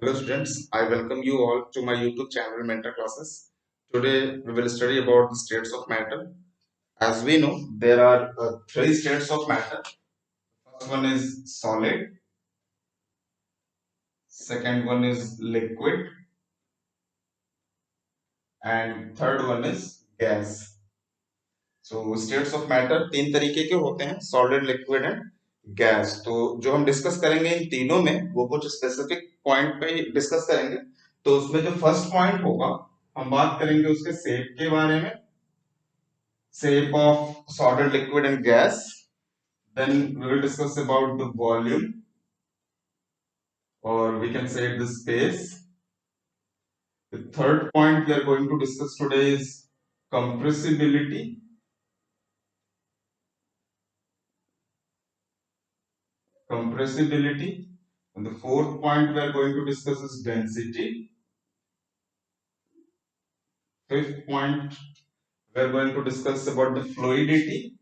Hello students, I welcome you all to my YouTube channel Mentor Classes. Today we will study about the states of matter. As we know, there are three states of matter. First one is solid, second one is liquid, and third one is gas. So states of matter तीन तरीके के होते हैं, solid, liquid and gas. तो जो हम discuss करेंगे इन तीनों में वो कुछ स्पेसिफिक पॉइंट पे डिस्कस करेंगे. तो उसमें जो फर्स्ट पॉइंट होगा हम बात करेंगे उसके शेप के बारे में, shape of solid, liquid and gas. Then we will discuss about the volume, or we can say the space. The third point we are going to discuss today is compressibility. Compressibility. And the fourth point we are going to discuss is density. Fifth point we are going to discuss about the fluidity.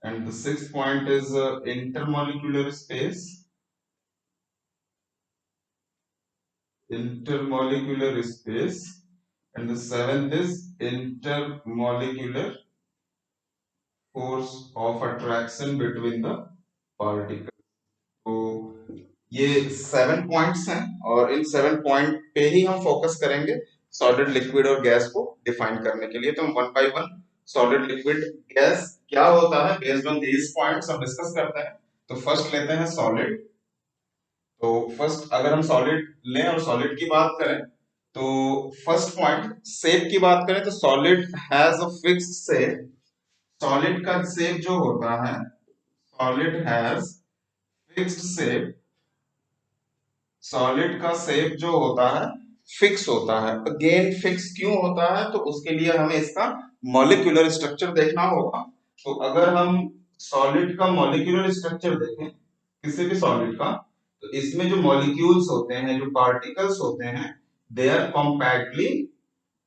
And the sixth point is intermolecular space. And the seventh is intermolecular force of attraction between the particles. तो ये 7 points हैं और इन 7 point पे ही हम focus करेंगे solid, liquid और gas को define करने के लिए. तो हम one by one solid, liquid, gas क्या होता है बेस्ड ऑन दीज पॉइंट्स हम डिस्कस करते हैं. तो फर्स्ट लेते हैं सॉलिड. तो फर्स्ट अगर हम सॉलिड लें और सॉलिड की बात करें तो फर्स्ट पॉइंट शेप की बात करें तो solid has a fixed shape. Solid का शेप जो होता है, solid has fixed shape. Solid का शेप जो होता है फिक्स होता है. अगेन फिक्स क्यों होता है तो उसके लिए हमें इसका मॉलिक्यूलर स्ट्रक्चर देखना होगा. तो अगर हम सॉलिड का मॉलिक्यूलर स्ट्रक्चर देखें किसी भी सॉलिड का, तो इसमें जो मॉलिक्यूल्स होते हैं, जो पार्टिकल्स होते हैं, दे आर कॉम्पैक्टली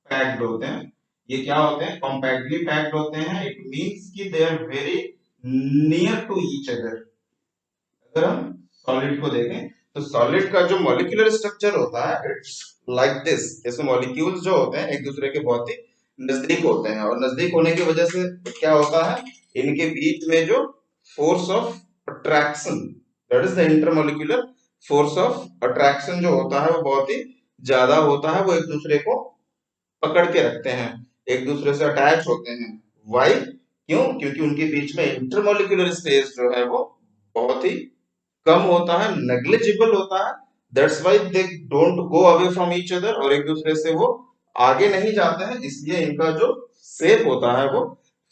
पैक्ड होते हैं. ये क्या होते हैं? कॉम्पैक्टली पैक्ड होते हैं. इट मींस कि they are very near to each other. अगर हम सॉलिड को देखें तो सॉलिड का जो मॉलिक्यूलर स्ट्रक्चर होता है इट्स लाइक दिस. इसमें मॉलिक्यूल्स जो होते हैं एक दूसरे के बहुत ही नजदीक होते हैं और नजदीक होने की वजह से क्या होता है, इनके बीच में जो force of attraction, that is the intermolecular force of attraction जो होता है वो बहुत ही ज्यादा होता है. वो एक दूसरे को पकड़ के रखते हैं, एक दूसरे से अटैच होते हैं. वाई? क्यों? क्योंकि उनके बीच में इंटरमॉलिक्यूलर स्पेस जो है वो बहुत ही कम होता है, नेग्लिजिबल होता है. That's why they don't go away from each other, और एक दूसरे से वो आगे नहीं जाते हैं, इसलिए इनका जो शेप होता है वो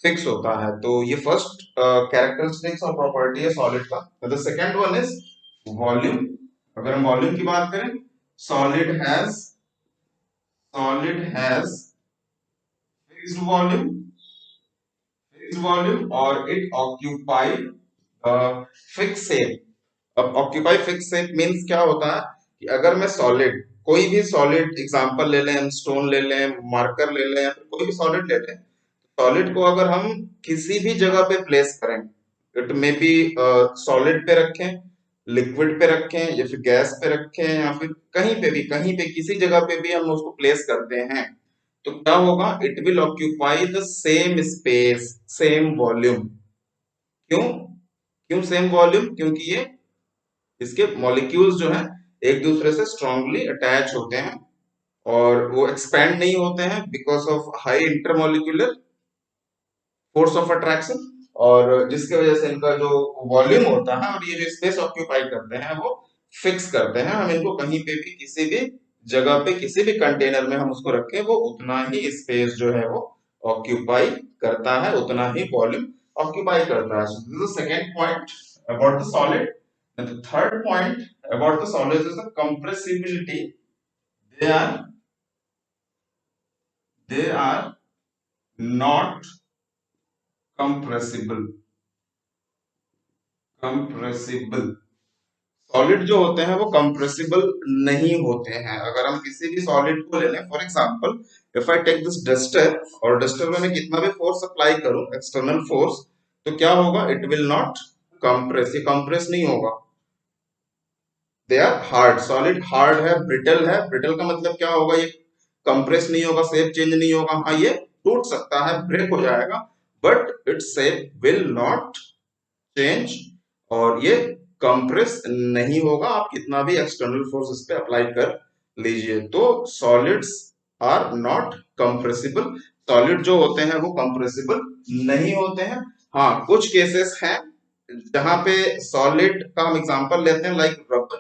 फिक्स होता है. तो ये फर्स्ट कैरेक्टरिस्टिक्स और प्रॉपर्टी है सॉलिड का. The second one is volume. अगर हम वॉल्यूम की बात करें, solid has fixed volume or it occupy fixed shape. अब ऑक्यूपाई फिक्स शेप मींस क्या होता है कि अगर मैं सॉलिड, कोई भी सॉलिड एग्जांपल ले लें, स्टोन ले लें, मार्कर ले लें, या फिर कोई भी सॉलिड ले लें, सॉलिड को अगर हम किसी भी जगह पे प्लेस करें, इट मे बी सॉलिड पे रखें, लिक्विड पे रखें, या फिर गैस पे रखें, या फिर कहीं पे किसी जगह पे भी हम उसको प्लेस करते हैं, तो क्या होगा? It will occupy the same space, same volume. क्यों? क्यों सेम वॉल्यूम? क्योंकि ये इसके मॉलिक्यूल्स जो हैं एक दूसरे से स्ट्रांगली अटैच होते हैं और वो एक्सपैंड नहीं होते हैं because of high intermolecular force of attraction, और जिसकी वजह से इनका जो वॉल्यूम होता है और ये जो स्पेस ऑक्यूपाई करते हैं वो फिक्स करते हैं. हम इनको कहीं पे भी किसी भी जगह पे किसी भी कंटेनर में हम उसको रखें, वो उतना ही स्पेस जो है वो ऑक्यूपाई करता है, उतना ही वॉल्यूम ऑक्यूपाई करता है. So this is the second point about the solid. And the third point about the solids is the compressibility. They are not compressible. Solid जो होते हैं वो कंप्रेसिबल नहीं होते हैं. अगर हम किसी भी सॉलिड को ले लें, for example if I take this duster, और डस्टर में मैं कितना भी फोर्स अप्लाई करूं, एक्सटर्नल फोर्स, तो क्या होगा? इट विल नॉट कंप्रेस, ये कंप्रेस नहीं होगा, they are hard. Solid hard है, ब्रिटल है। ब्रिटल का मतलब क्या होगा, ये कंप्रेस नहीं होगा, शेप चेंज नहीं होगा, हाँ ये टूट सकता है, ब्रेक हो जाएगा, but it's shape will not change, और ये कंप्रेस नहीं होगा, आप कितना भी एक्सटर्नल फोर्स इस पे अप्लाई कर लीजिए। तो solids are not compressible, solid जो होते हैं वो कंप्रेसिबल नहीं होते हैं। हाँ कुछ केसेस हैं जहां पे सॉलिड का हम एग्जांपल लेते हैं, लाइक रबर,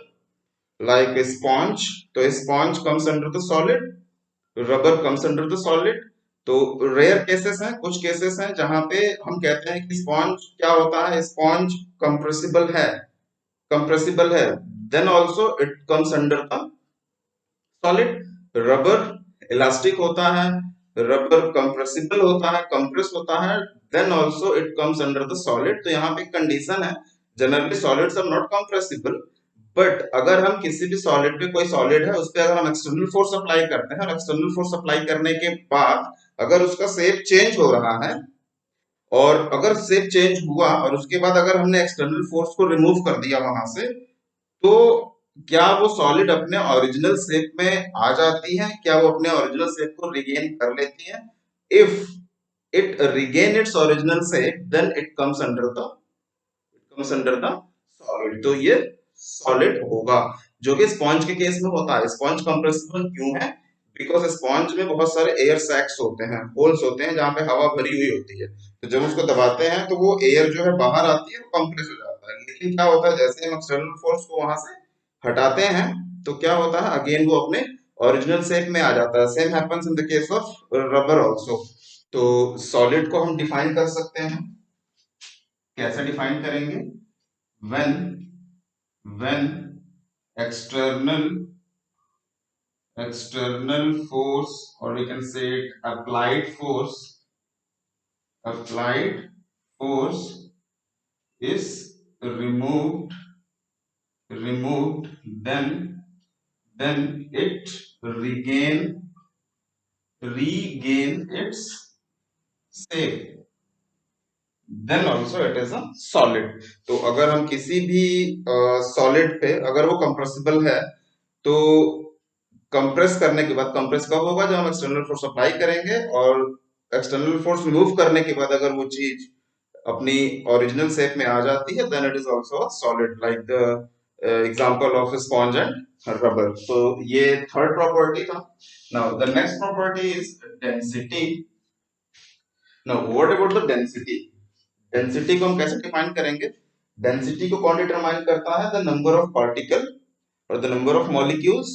लाइक स्पॉन्ज, तो sponge comes under the solid, rubber comes under the solid. तो रेयर केसेस हैं, कुछ केसेस हैं जहां पे हम कहते हैं कि स्पॉन्ज क्या होता है, स्पॉन्ज कंप्रेसिबल है, then also it comes under the solid. Rubber elastic होता है, रबर कंप्रेसिबल होता है, कंप्रेस होता है, then also it comes under the solid. तो यहाँ पे कंडीशन है, generally solids are not compressible, but अगर हम किसी भी सॉलिड पे, कोई सॉलिड है उस पे अगर हम एक्सटर्नल फोर्स अप्लाई करते हैं, और एक्सटर्नल फोर्स अप्लाई करने के बाद अगर उसका शेप चेंज हो रहा है, और अगर शेप चेंज हुआ और उसके बाद अगर हमने एक्सटर्नल फोर्स को रिमूव कर दिया वहां से, तो क्या वो सॉलिड अपने ओरिजिनल शेप में आ जाती है, क्या वो अपने ओरिजिनल शेप को रिगेन कर लेती है? If it regain its original shape, then it comes under the solid, तो ये सॉलिड होगा। जो कि स्पॉन्ज के केस में होता है। स्पॉन्ज कंप्रेसिबल क्यों है? बिकॉज स्पॉन्ज में बहुत सारे एयर सैक्स होते हैं, होल्स होते हैं जहां पे हवा भरी हुई होती है, तो जब उसको दबाते हैं तो वो एयर जो है बाहर आती है, वो कंप्रेस हो जाता है। लेकिन क्या होता है, जैसे हम एक्सटर्नल फोर्स को वहां से हटाते हैं, तो क्या होता है, अगेन वो अपने ओरिजिनल शेप में आ जाता है। Same happens in the case of rubber also. तो सॉलिड को हम डिफाइन कर सकते हैं, कैसे डिफाइन करेंगे? when when external force, or we can say it applied force is removed, then it regain its shape, then also it is a solid. तो अगर हम किसी भी सॉलिड पे, अगर वो कंप्रेसिबल है, तो कंप्रेस करने के बाद, कंप्रेस कब होगा, जब हम एक्सटर्नल फोर्स अप्लाई करेंगे, और एक्सटर्नल फोर्स रिमूव करने के बाद अगर वो चीज अपनी ओरिजिनल शेप में आ जाती है, then it is also a solid, like the example of sponge and rubber. तो ये थर्ड प्रॉपर्टी था। Now the next property is density. Now what about the density? Density को हम कैसे डिफाइन करेंगे? डेंसिटी को कौन डिटरमाइन करता है? द नंबर ऑफ पार्टिकल और the number of molecules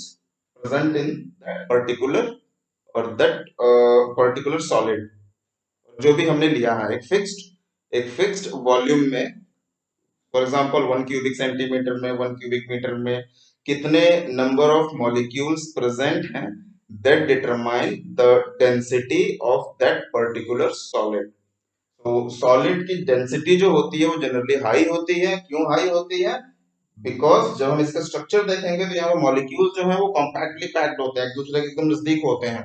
present in that particular, और दैट पर्टिकुलर सॉलिड, जो भी हमने लिया है एक फिक्स्ड वॉल्यूम में, फॉर एग्जांपल 1 क्यूबिक सेंटीमीटर में, 1 क्यूबिक मीटर में कितने नंबर ऑफ मॉलिक्यूल्स प्रेजेंट हैं, that determine the density of that particular solid. तो सॉलिड की डेंसिटी जो होती है वो जनरली हाई होती है। क्यों हाई होती है? बिकॉज जब हम इसका स्ट्रक्चर देखेंगे तो यहाँ पे मॉलिक्यूल्स जो है वो कॉम्पैक्टली पैक्ड होते हैं, एक दूसरे के एकदम नजदीक होते हैं,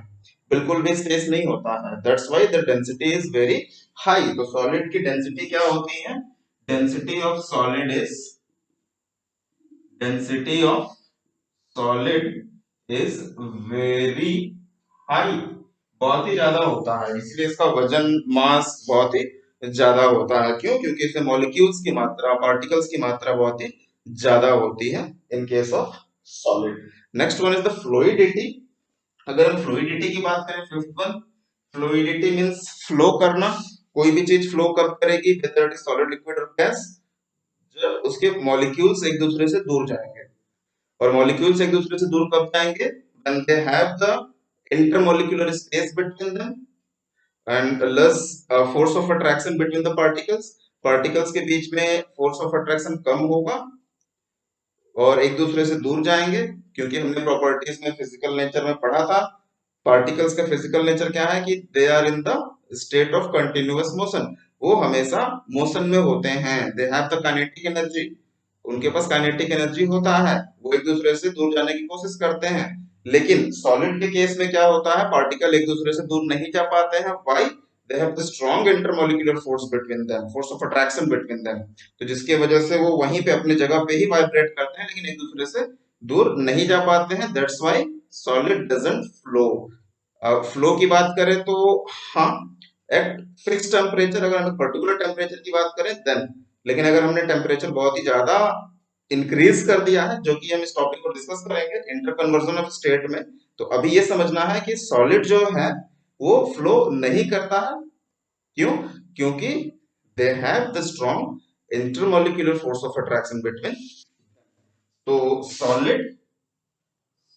बिल्कुल भी स्पेस नहीं होता है, that's why the density is very high. तो सॉलिड की डेंसिटी क्या होती है? Density of solid is density of solid is very high, बहुत ही ज्यादा होता है, इसलिए इसका वजन, मास बहुत ही ज्यादा होता है। क्यों? क्योंकि इसमें मॉलिक्यूल्स की मात्रा, पार्टिकल्स की मात्रा बहुत ही ज्यादा होती है in case of solid. Next one is the fluidity. अगर हम फ्लूइडिटी की बात करें, fifth one, fluidity means flow करना। कोई भी चीज फ्लो कब करेगी, whether it is solid, liquid और गैस? जब उसके मॉलिक्यूल्स एक दूसरे से दूर जाएंगे। और मॉलिक्यूल्स एक दूसरे से दूर कब जाएंगे? when they have the intermolecular space between them and less force of attraction between the particles के बीच में force of attraction कम होगा और एक दूसरे से दूर जाएंगे। क्योंकि हमने प्रॉपर्टीज में फिजिकल नेचर में पढ़ा था, पार्टिकल्स का फिजिकल नेचर क्या है कि they are in the state of continuous motion, वो हमेशा मोशन में होते हैं। They have the kinetic energy, उनके पास काइनेटिक एनर्जी होता है, वो एक दूसरे से दूर जाने की कोशिश करते हैं। लेकिन सॉलिड के केस में क्या होता है, पार्टिकल एक दूसरे से दूर नहीं जा पाते हैं। Why? They have the strong intermolecular force between them, force of attraction between them, तो जिसके वजह से वो वहीं पे अपनी जगह पे ही वाइब्रेट करते हैं लेकिन एक दूसरे से दूर नहीं जा पाते हैं। That's why solid doesn't flow. Flow की बात करें तो हाँ, एट फिक्स टेम्परेचर, अगर हम पर्टिकुलर टेम्परेचर की बात करें देन, लेकिन अगर हमने टेम्परेचर बहुत ही ज्यादा इंक्रीज कर दिया है, जो कि हम इस टॉपिक को डिस्कस करेंगे इंटरकन्वर्जन ऑफ स्टेट में, तो अभी ये समझना है कि सॉलिड जो है वो फ्लो नहीं करता है। क्यों? क्योंकि दे have the strong intermolecular force of attraction between. तो सॉलिड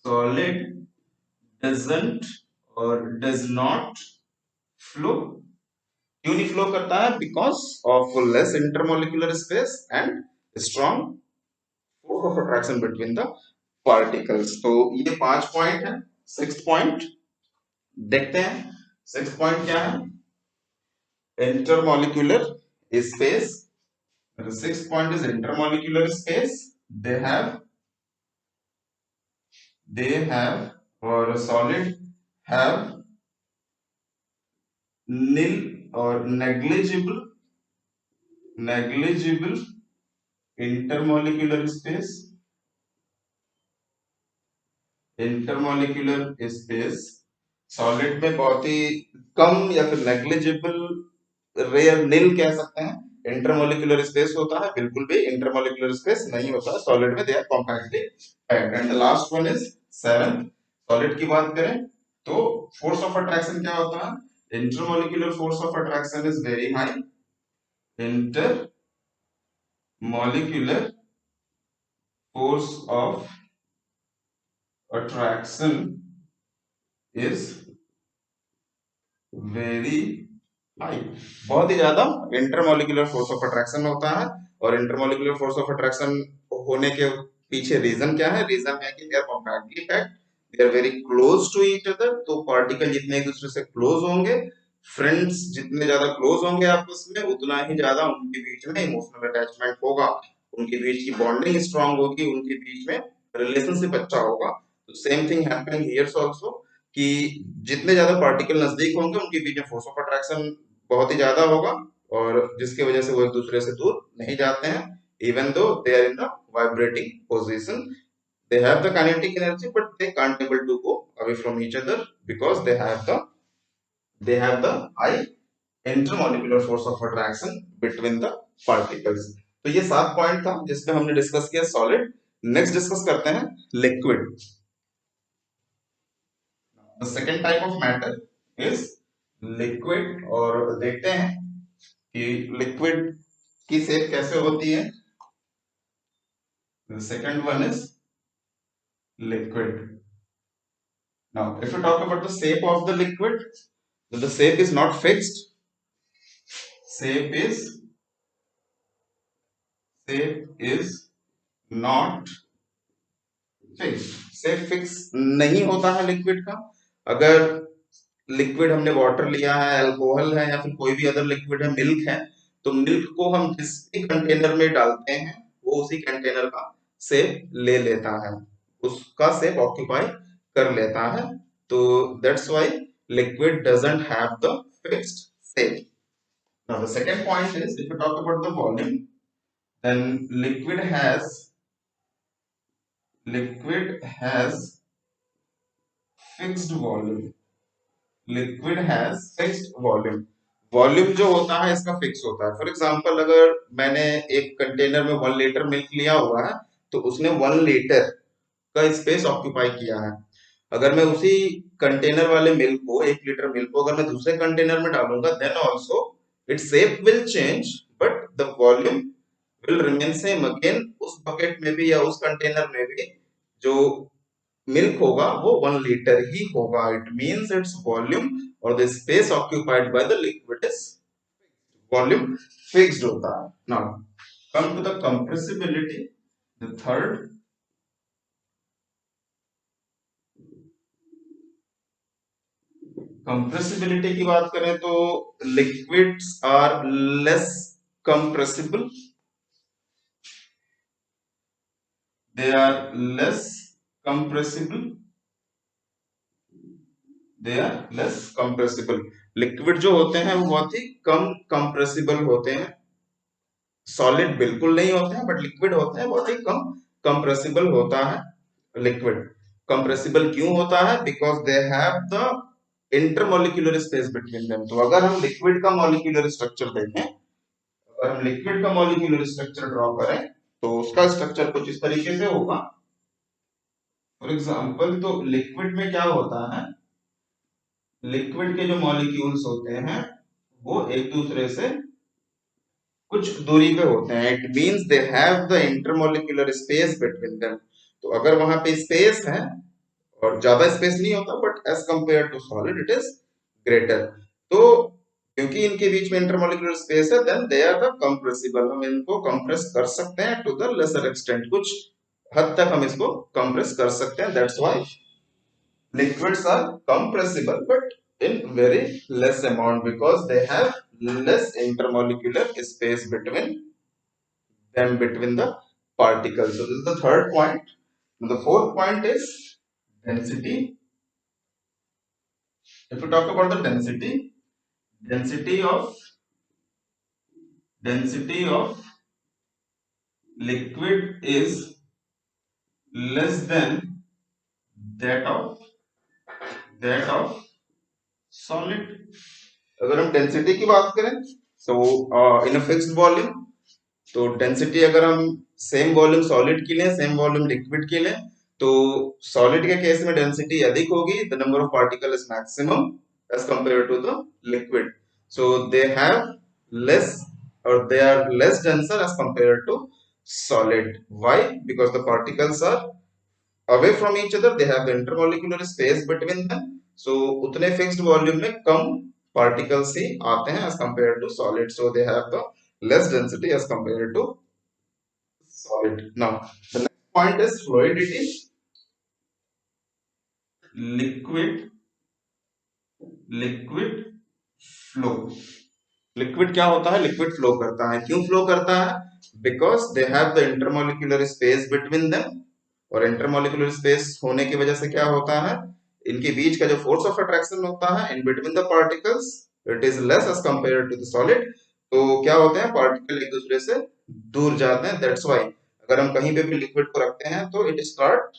सॉलिड डजंट और डज नॉट फ्लो। क्यों नहीं फ्लो करता है? Because of less intermolecular space and strong force of attraction between the particles. तो ये 5 पॉइंट है। 6th पॉइंट देखते हैं। 6th पॉइंट क्या है? Intermolecular space. The 6th point is intermolecular space. They have or a solid have nil or negligible intermolecular space. Intermolecular space solid में बहुत ही कम या फिर नेग्लिजिबल, रेयर, नील कह सकते हैं। इंटरमोलिकुलर स्पेस होता है, बिल्कुल भी इंटरमोलिकुलर स्पेस नहीं होता है सॉलिड में। They are compactly packed. And the last one is 7th। Solid की बात करें तो फोर्स ऑफ अट्रैक्शन क्या होता है? Intermolecular force of attraction is very high. Intermolecular force of attraction is very high। बहुत ही ज्यादा इंटरमोलिकुलर फोर्स ऑफ अट्रैक्शन होता है। और इंटरमोलिकुलर फोर्स ऑफ अट्रैक्शन होने के पीछे रीजन क्या है? रीजन है कि they are compactly packed, they are very close to each other. तो पार्टिकल जितने एक दूसरे से क्लोज होंगे, फ्रेंड्स जितने ज्यादा क्लोज होंगे आपस में, उतना ही ज्यादा उनके बीच में इमोशनल अटैचमेंट होगा, उनके बीच की बॉन्डिंग स्ट्रांग होगी, उनके बीच में रिलेशनशिप अच्छा होगा। तो same thing happening here also, कि जितने ज्यादा पार्टिकल नजदीक होंगे उनके बीच में फोर्स ऑफ अट्रैक्शन बहुत ही ज्यादा होगा, और जिसकी वजह से वो एक दूसरे से दूर नहीं जाते हैं, even though they are in the vibrating position. they have the kinetic energy but they can't able to go away from each other because they have the high intermolecular force of attraction between the particles। तो ये 7 point था जिसपे हमने discuss किया solid. Next discuss करते हैं liquid. The second type of matter is liquid। और देखते हैं कि लिक्विड की शेप कैसे होती है। The second one is liquid। Now, if you talk about the shape of the liquid, then the shape is not fixed. Shape is not fixed। Shape fix नहीं होता है लिक्विड का। अगर लिक्विड हमने वाटर लिया है, अल्कोहल है, या फिर कोई भी अदर लिक्विड है, मिल्क है, तो मिल्क को हम जिस भी कंटेनर में डालते हैं वो उसी कंटेनर का शेप ले लेता है, उसका शेप ऑक्यूपाई कर लेता है। तो that's why liquid doesn't have the fixed shape. Now the second point is, if you talk about the volume, then liquid has fixed volume। Liquid has fixed volume. Volume जो होता है इसका fix होता है। फॉर एग्जांपल, अगर मैंने एक container में 1 लीटर मिल्क लिया हुआ है, तो उसने 1 लीटर का स्पेस ऑक्यूपाई किया है। अगर मैं उसी कंटेनर वाले मिल्क को, 1 लीटर मिल्क को, अगर मैं दूसरे कंटेनर में डालूंगा, then also its shape will change but the volume will remain same. Again उस बकेट में भी या उस कंटेनर में भी जो मिल्क होगा वो 1 लीटर ही होगा। इट मींस इट्स वॉल्यूम और the space occupied by the liquid is, volume fixed होता है। Now come to the compressibility, the third. Compressibility की बात करें तो liquids are less compressible. They are less compressible. They are less compressible. Liquid जो होते हैं वो बहुत ही कम कंप्रेसिबल होते हैं, सॉलिड बिल्कुल नहीं होते हैं, बट लिक्विड होते हैं, बहुत ही कम कंप्रेसिबल होता है लिक्विड। कंप्रेसिबल क्यों होता है? Because they have the intermolecular space between them. तो अगर हम लिक्विड का मॉलिक्यूलर स्ट्रक्चर देखें, अगर हम लिक्विड का मॉलिक्यूलर स्ट्रक्चर ड्रॉ करें तो उसका स्ट्रक्चर कुछ इस तरीके से होगा। फॉर एग्जांपल, तो लिक्विड में क्या होता है, लिक्विड के जो मॉलिक्यूल्स होते हैं वो एक दूसरे से कुछ दूरी पे होते हैं। It means they have the intermolecular space between them. तो अगर वहां पे स्पेस है, और ज्यादा स्पेस नहीं होता, but as compare to solid it is greater. तो क्योंकि इनके बीच में इंटरमोलिक्यूलर स्पेस है, then they are the compressible. हम इनको कंप्रेस कर सकते हैं टू द लेसर एक्सटेंट, कुछ हद तक हम इसको कंप्रेस कर सकते हैं। That's why liquids are compressible, but in very less amount, because they have less intermolecular space between them, between the particles. So this is the third point. The fourth point is density. If we talk about the density of liquid is less than that of solid. अगर हम density की बात करें, so in a fixed volume, तो density अगर हम same volume solid की लें, सेम वॉल्यूम लिक्विड की लें, तो सॉलिड के केस में डेंसिटी अधिक होगी, the number of particle is maximum as compare to the liquid. So they have less, और they are less denser as compared to solid. Why? Because the particles are away from each other, they have the intermolecular space between them, so उतने fixed volume में कम particles ही आते हैं as compared to solid, so they have the less density as compared to solid. Now, the next point is fluidity. Liquid, liquid flow. Liquid क्या होता है? Liquid flow करता है। क्यों फ्लो करता है? Because they have the intermolecular space between them, और intermolecular space होने की वजह से क्या होता है, इनके बीच का जो फोर्स ऑफ अट्रैक्शन होता है in between the particles, it is less as compare to the solid. तो क्या होते हैं, पार्टिकल एक दूसरे से दूर जाते हैं। दैट्स व्हाई अगर हम कहीं पे भी लिक्विड को रखते हैं तो इट स्टार्ट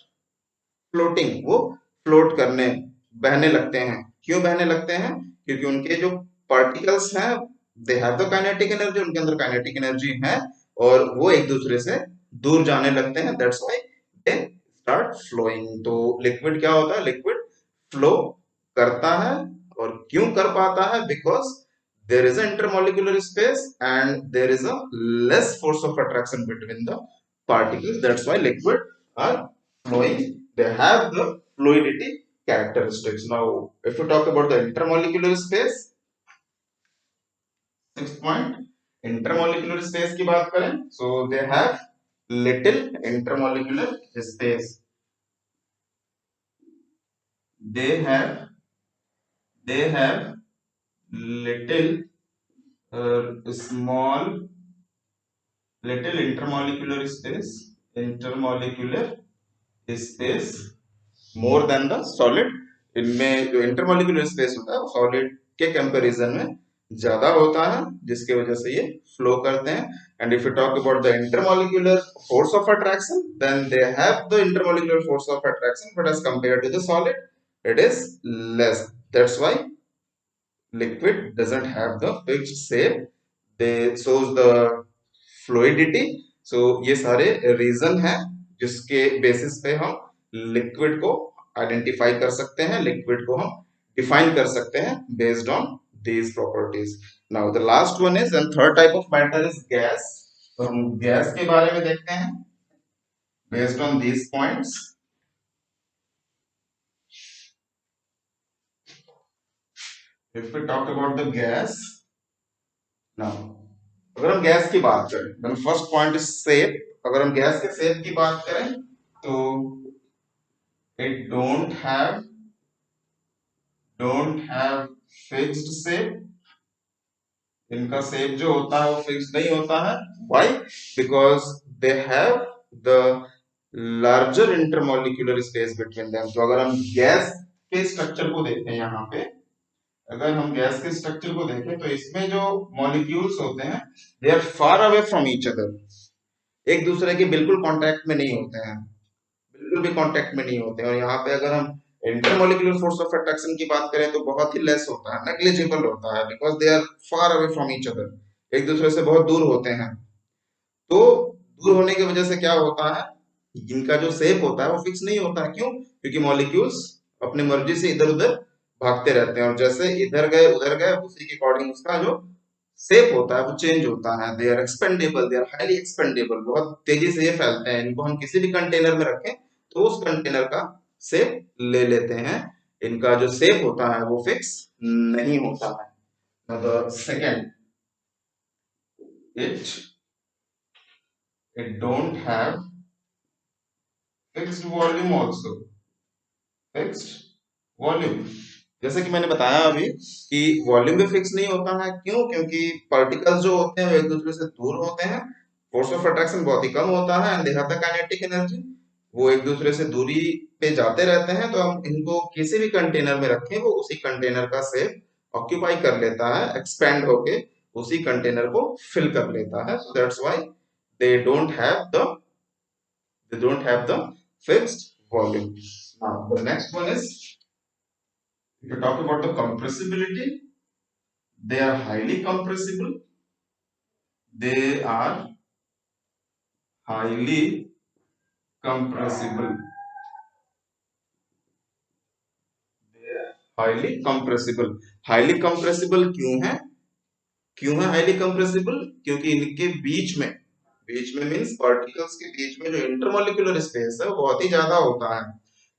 फ्लोटिंग, वो फ्लोट करने, बहने लगते हैं। क्यों बहने लगते हैं? क्योंकि उनके जो पार्टिकल्स हैं, they have the kinetic energy, उनके अंदर काइनेटिक एनर्जी है, और वो एक दूसरे से दूर जाने लगते हैं। That's why they start flowing. तो लिक्विड क्या होता है? लिक्विड फ्लो करता है। और क्यों कर पाता है? Because there is an intermolecular space and there is a less force of attraction between the particles. That's why liquid are flowing. They have the fluidity characteristics. Now, if you talk about the intermolecular space, sixth point, intermolecular space की बात करें, so they have little intermolecular space. They have little small, little intermolecular space more than the solid. इनमें जो intermolecular space होता है वो solid के comparison में ज्यादा होता है, जिसके वजह से ये फ्लो करते हैं। And if you talk about the intermolecular force of attraction, then they have the intermolecular force of attraction, but as compare to the solid it is less. That's why liquid doesn't have the fixed shape, they shows the fluidity. So ये सारे reason हैं जिसके basis पे हम liquid को identify कर सकते हैं, लिक्विड को हम डिफाइन कर सकते हैं based on these properties. Now the last one is, and third type of matter is gas. तो हम गैस के बारे में देखते हैं based on these points. If we talk about the gas, now अगर हम गैस की बात करें, then first point is shape. अगर हम गैस के शेप की बात करें तो it don't have fixed shape. इनका शेप जो होता है वो फिक्स नहीं होता है। Why? Because they have the larger intermolecular space between them. तो अगर हम गैस के स्ट्रक्चर को देखते हैं यहाँ पे, अगर हम गैस के स्ट्रक्चर को देखें तो इसमें जो मॉलिक्यूल्स होते हैं they are far away from each other, एक दूसरे के बिल्कुल कांटेक्ट में नहीं होते हैं, बिल्कुल भी कांटेक्ट में नहीं होते हैं। और यहाँ पे अगर हम इंटरमोलिकुलर फोर्स ऑफ अट्रैक्शन की बात करें तो बहुत ही लेस होता है, नेग्लिजिबल होता है, because they are far away from each other, एक दूसरे से बहुत दूर होते हैं। तो दूर होने की वजह से क्या होता है, इनका जो शेप होता है वो फिक्स नहीं होता है। क्यों? क्योंकि मॉलिक्यूल्स अपनी मर्जी से इधर उधर भागते रहते हैं, और जैसे इधर गए उधर गए उसी के अकॉर्डिंग उसका जो शेप होता है वो चेंज होता है। They are expandable, they are highly expandable, बहुत तेजी से ये फैलते हैं। इनको हम किसी भी कंटेनर में रखें तो उस कंटेनर का शेप ले लेते हैं। इनका जो शेप होता है वो फिक्स नहीं होता है। Second, it it don't have fixed volume also, fixed volume. जैसे कि मैंने बताया अभी कि वॉल्यूम भी फिक्स नहीं होता है। क्यों? क्योंकि पार्टिकल्स जो होते हैं वो एक दूसरे से दूर होते हैं, फोर्स ऑफ अट्रैक्शन बहुत ही कम होता है, and they have the kinetic energy, वो एक दूसरे से दूरी पे जाते रहते हैं। तो हम इनको किसी भी कंटेनर में रखें वो उसी कंटेनर का शेप ऑक्यूपाई कर लेता है, एक्सपैंड होके उसी कंटेनर को फिल कर लेता है। So that's why they don't have the they don't have the fixed volume. Now the next one is, if you talk about the compressibility, they are highly compressible. They are highly compressible. Highly compressible. Highly compressible क्यों है? क्यों है highly compressible? क्योंकि इनके बीच में means particles के बीच में जो इंटरमॉलिक्यूलर स्पेस है वो बहुत ही ज्यादा होता है।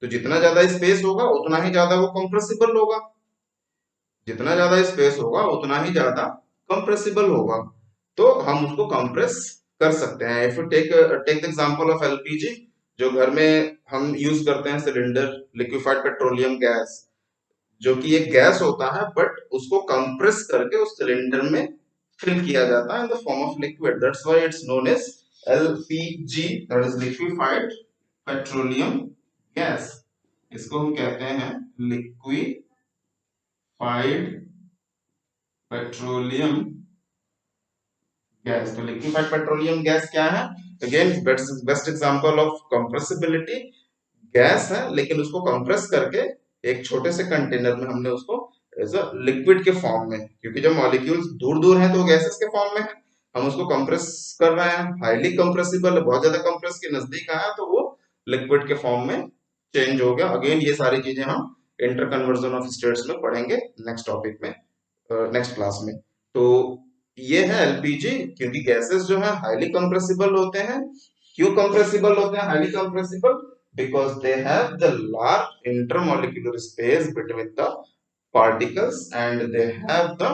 तो जितना ज्यादा स्पेस होगा उतना ही ज्यादा वो कंप्रेसिबल होगा, जितना ज्यादा स्पेस होगा उतना ही ज्यादा कंप्रेसिबल होगा। तो हम उसको कंप्रेस कर सकते हैं। If you take take the example of LPG, जो घर में हम यूज करते हैं सिलेंडर, लिक्विफाइड पेट्रोलियम गैस, जो कि एक गैस होता है बट उसको कंप्रेस करके उस सिलेंडर में फिल किया जाता है in the form of liquid. That's why it's known as LPG, that is liquefied petroleum gas. इसको हम कहते हैं लिक्विफाइड पेट्रोलियम गैस। तो लिक्विफाइड पेट्रोलियम गैस क्या है? Again best example of compressibility. Gas है लेकिन उसको कंप्रेस करके एक छोटे से कंटेनर में हमने उसको एज अ लिक्विड के फॉर्म में, क्योंकि जब मॉलिक्यूल्स दूर दूर हैं तो गैसेस के फॉर्म में है, हम उसको कंप्रेस कर रहे हैं, हाईली कंप्रेसिबल है, बहुत ज्यादा कंप्रेस के नजदीक आया तो वो लिक्विड के फॉर्म में चेंज हो गया। अगेन ये सारी चीजें हम इंटर कन्वर्जन ऑफ स्टेट्स में पढ़ेंगे नेक्स्ट टॉपिक में, नेक्स्ट क्लास में। तो ये है एलपीजी, क्योंकि गैसेस जो है हाईली कंप्रेसिबल होते हैं। क्यों कंप्रेसिबल होते हैं, highly compressible? Because they have the large intermolecular space between the particles and they have the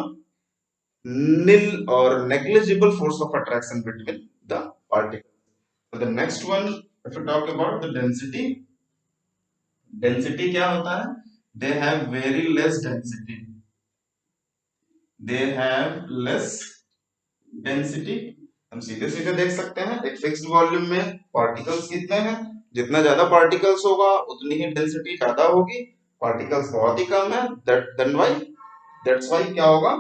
nil or negligible force of attraction between the particles. So the next one, if you talk about the density, density क्या होता है? They have very less density, they have less density. हम सीधे सीधे देख सकते हैं एक फिक्स्ड वॉल्यूम में पार्टिकल्स कितने हैं, जितना ज्यादा पार्टिकल्स होगा उतनी ही डेंसिटी ज्यादा होगी। पार्टिकल्स बहुत ही कम है, दैट्स वाई क्या होगा,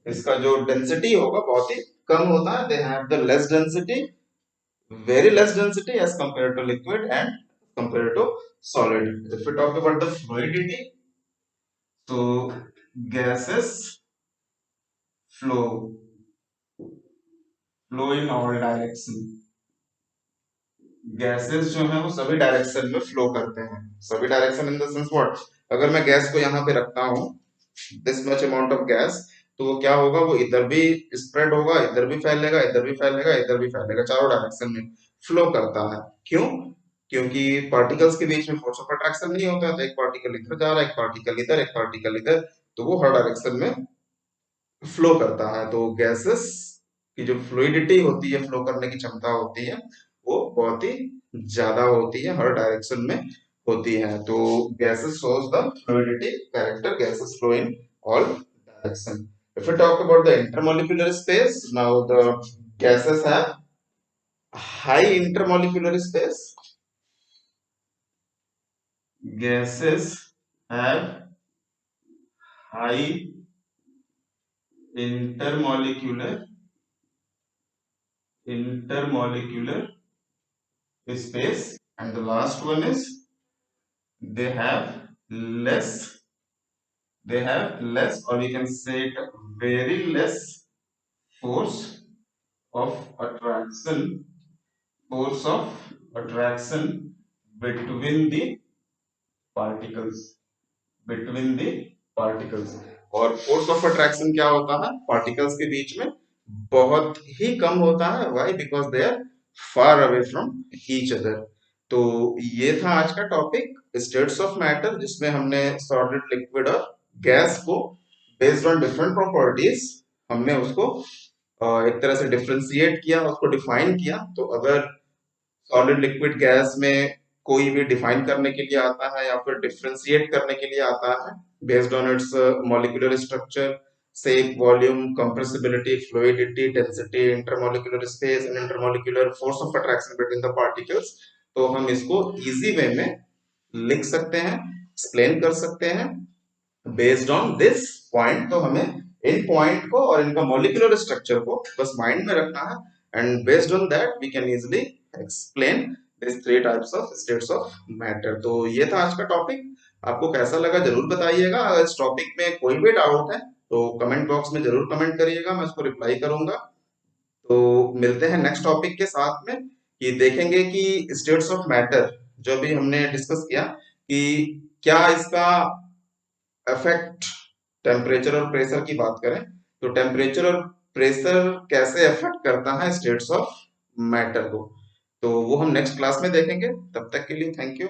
इसका जो डेंसिटी होगा बहुत ही कम होता है। They have the less density, very less density as compare to liquid and compare to solid. If you talk about the fluidity, तो gases flow flow in all direction. Gases जो है वो सभी डायरेक्शन में फ्लो करते हैं। सभी direction in the sense what, अगर मैं गैस को यहाँ पे रखता हूँ this much amount of gas, तो वो क्या होगा, वो इधर भी स्प्रेड होगा, इधर भी फैलेगा, इधर भी फैलेगा, इधर भी फैलेगा, चारों डायरेक्शन में फ्लो करता है। क्यों? क्योंकि पार्टिकल्स के बीच में फोर्स ऑफ अट्रैक्शन नहीं होता, तो एक पार्टिकल इधर जा रहा है, एक पार्टिकल इधर, एक पार्टिकल इधर, तो वो हर डायरेक्शन में फ्लो करता है। तो गैसेस की जो फ्लूइडिटी होती है, फ्लो करने की क्षमता होती है, वो बहुत ही ज्यादा होती है, हर डायरेक्शन में होती है। तो gases shows the fluidity character, gases flow in all direction. If we talk about the intermolecular space, now the gases have high intermolecular space. Gases have high intermolecular intermolecular space, and the last one is they have less or we can say it very less force of attraction force of attraction between the particles between the particles। और force of attraction क्या होता है particles के बीच में बहुत ही कम होता है। Why? Because they are far away from each other. तो ये था आज का टॉपिक स्टेट्स ऑफ मैटर, जिसमें हमने सॉलिड लिक्विड और गैस को बेस्ड ऑन डिफरेंट प्रॉपर्टीज हमने उसको एक तरह से डिफरेंशिएट किया, उसको डिफाइन किया। तो अगर सॉलिड लिक्विड गैस में कोई भी डिफाइन करने के लिए आता है या फिर डिफरेंशिएट करने के लिए आता है based on it's molecular structure, shape, volume, compressibility, fluidity, density, intermolecular space and intermolecular force of attraction between the particles, तो हम इसको इजी वे में लिख सकते हैं, एक्सप्लेन कर सकते हैं बेस्ड ऑन दिस पॉइंट। तो हमें इन पॉइंट को और इनका मॉलिक्यूलर स्ट्रक्चर को बस माइंड में रखना है, and based on that we can easily explain this three types of states of matter. तो ये था आज का टॉपिक। आपको कैसा लगा जरूर बताइएगा। अगर इस टॉपिक में कोई भी डाउट है तो कमेंट बॉक्स में जरूर कमेंट करिएगा, मैं उसको रिप्लाई करूंगा। तो मिलते हैं नेक्स्ट टॉपिक के साथ में, कि देखेंगे कि स्टेट्स ऑफ मैटर जो भी हमने डिस्कस किया कि क्या इसका अफेक्ट टेम्परेचर और प्रेशर की बात करें तो टेम्परेचर और प्रेशर कैसे अफेक्ट करता है स्टेट्स ऑफ मैटर को, तो वो हम नेक्स्ट क्लास में देखेंगे। तब तक के लिए थैंक यू।